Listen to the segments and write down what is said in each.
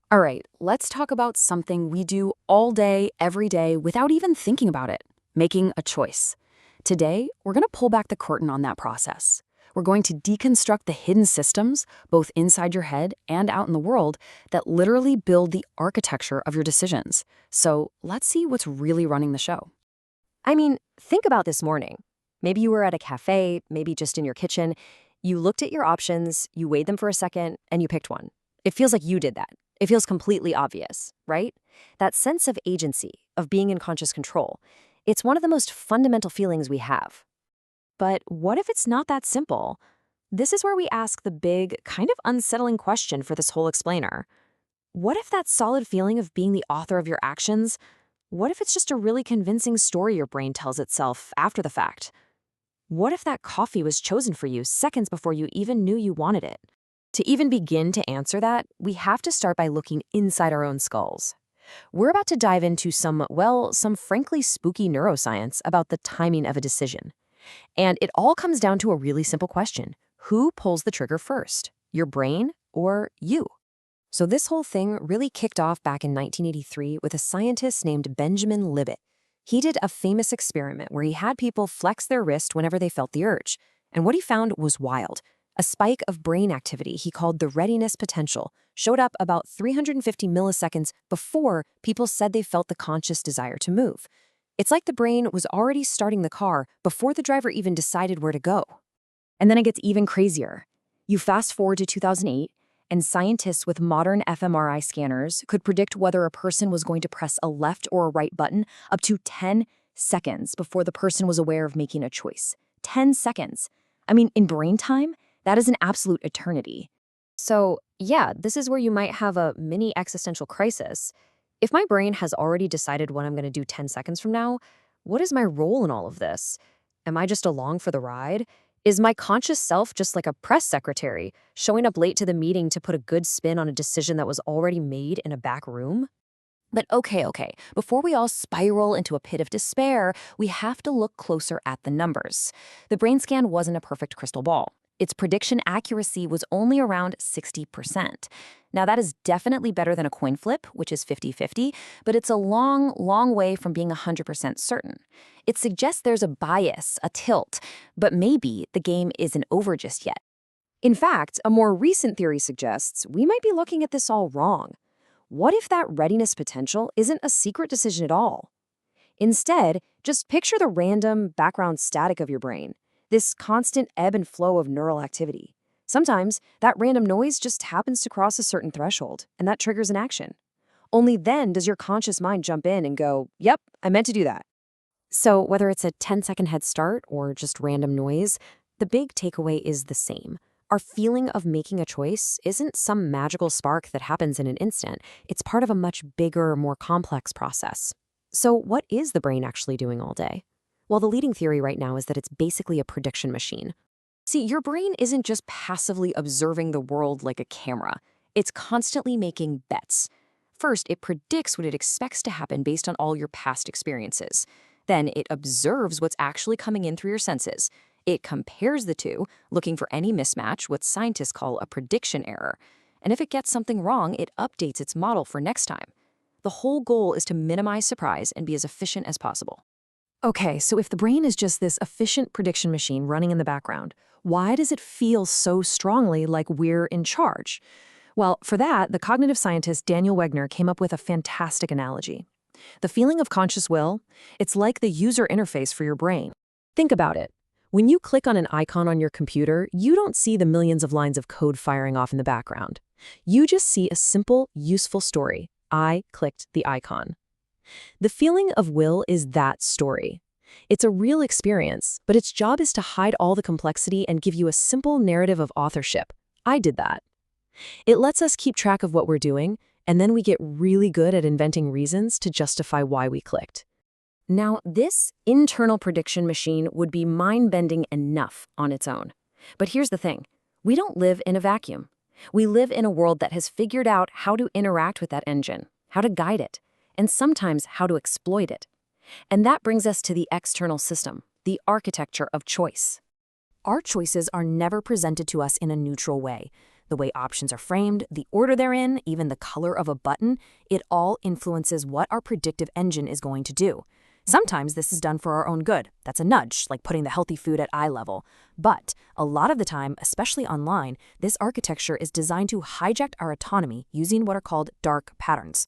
All right, let's talk about something we do all day, every day, without even thinking about it, making a choice. Today, we're going to pull back the curtain on that process. We're going to deconstruct the hidden systems, both inside your head and out in the world, that literally build the architecture of your decisions. So let's see what's really running the show. I mean, think about this morning. Maybe you were at a cafe, maybe just in your kitchen. You looked at your options, you weighed them for a second, and you picked one. It feels like you did that. It feels completely obvious, right? That sense of agency, of being in conscious control, it's one of the most fundamental feelings we have. But what if it's not that simple? This is where we ask the big, kind of unsettling question for this whole explainer. What if that solid feeling of being the author of your actions, what if it's just a really convincing story your brain tells itself after the fact? What if that coffee was chosen for you seconds before you even knew you wanted it? To even begin to answer that, we have to start by looking inside our own skulls. We're about to dive into some frankly spooky neuroscience about the timing of a decision. And it all comes down to a really simple question. Who pulls the trigger first? Your brain or you? So this whole thing really kicked off back in 1983 with a scientist named Benjamin Libet. He did a famous experiment where he had people flex their wrist whenever they felt the urge. And what he found was wild. A spike of brain activity he called the readiness potential showed up about 350 milliseconds before people said they felt the conscious desire to move. It's like the brain was already starting the car before the driver even decided where to go. And then it gets even crazier. You fast forward to 2008, and scientists with modern fMRI scanners could predict whether a person was going to press a left or a right button up to 10 seconds before the person was aware of making a choice. 10 seconds. I mean, in brain time, that is an absolute eternity. So, yeah, this is where you might have a mini existential crisis. If my brain has already decided what I'm going to do 10 seconds from now, what is my role in all of this? Am I just along for the ride? Is my conscious self just like a press secretary, showing up late to the meeting to put a good spin on a decision that was already made in a back room? But okay, before we all spiral into a pit of despair, we have to look closer at the numbers. The brain scan wasn't a perfect crystal ball. Its prediction accuracy was only around 60%. Now, that is definitely better than a coin flip, which is 50-50, but it's a long way from being 100% certain. It suggests there's a bias, a tilt, but maybe the game isn't over just yet. In fact, a more recent theory suggests we might be looking at this all wrong. What if that readiness potential isn't a secret decision at all? Instead, just picture the random background static of your brain, this constant ebb and flow of neural activity. Sometimes that random noise just happens to cross a certain threshold, and that triggers an action. Only then does your conscious mind jump in and go, yep, I meant to do that. So whether it's a 10-second head start or just random noise, the big takeaway is the same. Our feeling of making a choice isn't some magical spark that happens in an instant. It's part of a much bigger, more complex process. So what is the brain actually doing all day? Well, the leading theory right now is that it's basically a prediction machine. See, your brain isn't just passively observing the world like a camera. It's constantly making bets. First, it predicts what it expects to happen based on all your past experiences. Then it observes what's actually coming in through your senses. It compares the two, looking for any mismatch, what scientists call a prediction error. And if it gets something wrong, it updates its model for next time. The whole goal is to minimize surprise and be as efficient as possible. Okay, so if the brain is just this efficient prediction machine running in the background, why does it feel so strongly like we're in charge? Well, for that, the cognitive scientist Daniel Wegner came up with a fantastic analogy. The feeling of conscious will, it's like the user interface for your brain. Think about it. When you click on an icon on your computer, you don't see the millions of lines of code firing off in the background. You just see a simple, useful story. I clicked the icon. The feeling of will is that story. It's a real experience, but its job is to hide all the complexity and give you a simple narrative of authorship. I did that. It lets us keep track of what we're doing, and then we get really good at inventing reasons to justify why we clicked. Now, this internal prediction machine would be mind-bending enough on its own. But here's the thing. We don't live in a vacuum. We live in a world that has figured out how to interact with that engine, how to guide it, and sometimes how to exploit it. And that brings us to the external system, the architecture of choice. Our choices are never presented to us in a neutral way. The way options are framed, the order they're in, even the color of a button, it all influences what our predictive engine is going to do. Sometimes this is done for our own good. That's a nudge, like putting the healthy food at eye level. But a lot of the time, especially online, this architecture is designed to hijack our autonomy using what are called dark patterns.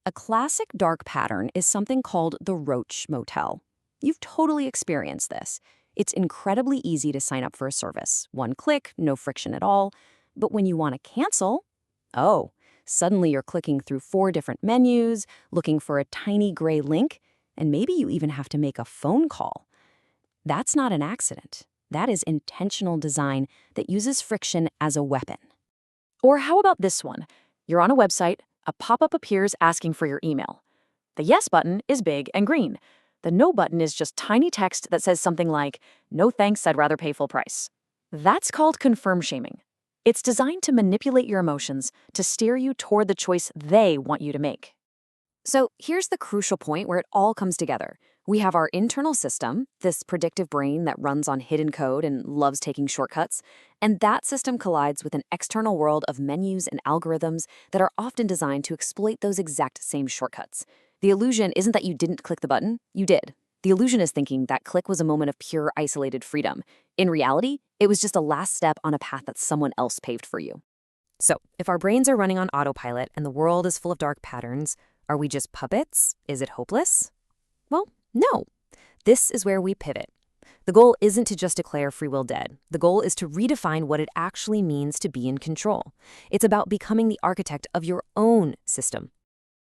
A classic dark pattern is something called the Roach Motel. You've totally experienced this. It's incredibly easy to sign up for a service. One click, no friction at all. But when you want to cancel, oh, suddenly you're clicking through 4 different menus, looking for a tiny gray link, and maybe you even have to make a phone call. That's not an accident. That is intentional design that uses friction as a weapon. Or how about this one? You're on a website, a pop-up appears asking for your email. The yes button is big and green. The no button is just tiny text that says something like, "No thanks, I'd rather pay full price." That's called confirm shaming. It's designed to manipulate your emotions, to steer you toward the choice they want you to make. So here's the crucial point where it all comes together. We have our internal system, this predictive brain that runs on hidden code and loves taking shortcuts, and that system collides with an external world of menus and algorithms that are often designed to exploit those exact same shortcuts. The illusion isn't that you didn't click the button, you did. The illusion is thinking that click was a moment of pure isolated freedom. In reality, it was just a last step on a path that someone else paved for you. So, if our brains are running on autopilot and the world is full of dark patterns, are we just puppets? Is it hopeless? Well, no. This is where we pivot. The goal isn't to just declare free will dead. The goal is to redefine what it actually means to be in control. It's about becoming the architect of your own system.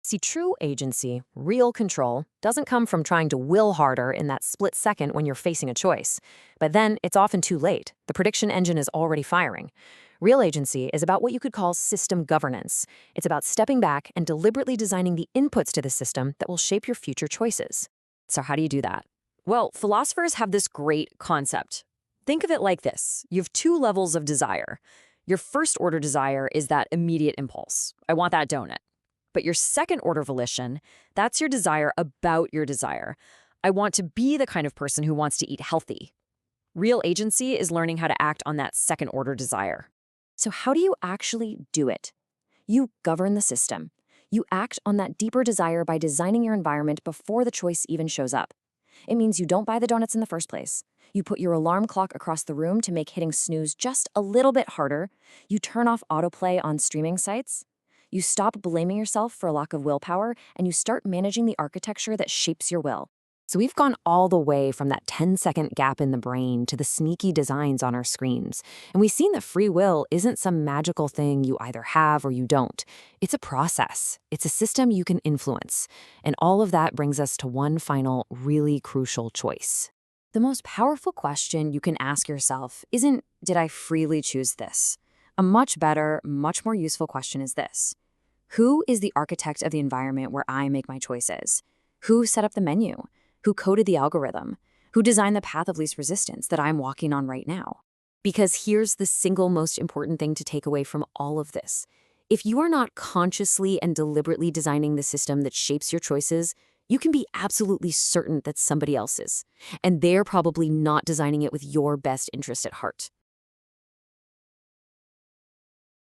See, true agency, real control, doesn't come from trying to will harder in that split second when you're facing a choice. But then it's often too late. The prediction engine is already firing. Real agency is about what you could call system governance. It's about stepping back and deliberately designing the inputs to the system that will shape your future choices. So how do you do that? Well, philosophers have this great concept. Think of it like this. You have 2 levels of desire. Your first order desire is that immediate impulse. I want that donut. But your second order volition, that's your desire about your desire. I want to be the kind of person who wants to eat healthy. Real agency is learning how to act on that second order desire. So how do you actually do it? You govern the system. You act on that deeper desire by designing your environment before the choice even shows up. It means you don't buy the donuts in the first place. You put your alarm clock across the room to make hitting snooze just a little bit harder. You turn off autoplay on streaming sites. You stop blaming yourself for a lack of willpower, and you start managing the architecture that shapes your will. So we've gone all the way from that 10-second gap in the brain to the sneaky designs on our screens. And we've seen that free will isn't some magical thing you either have or you don't. It's a process. It's a system you can influence. And all of that brings us to one final, really crucial choice. The most powerful question you can ask yourself isn't, did I freely choose this? A much better, much more useful question is this. Who is the architect of the environment where I make my choices? Who set up the menu? Who coded the algorithm? Who designed the path of least resistance that I'm walking on right now? Because here's the single most important thing to take away from all of this. If you are not consciously and deliberately designing the system that shapes your choices, you can be absolutely certain that somebody else is. And they're probably not designing it with your best interest at heart.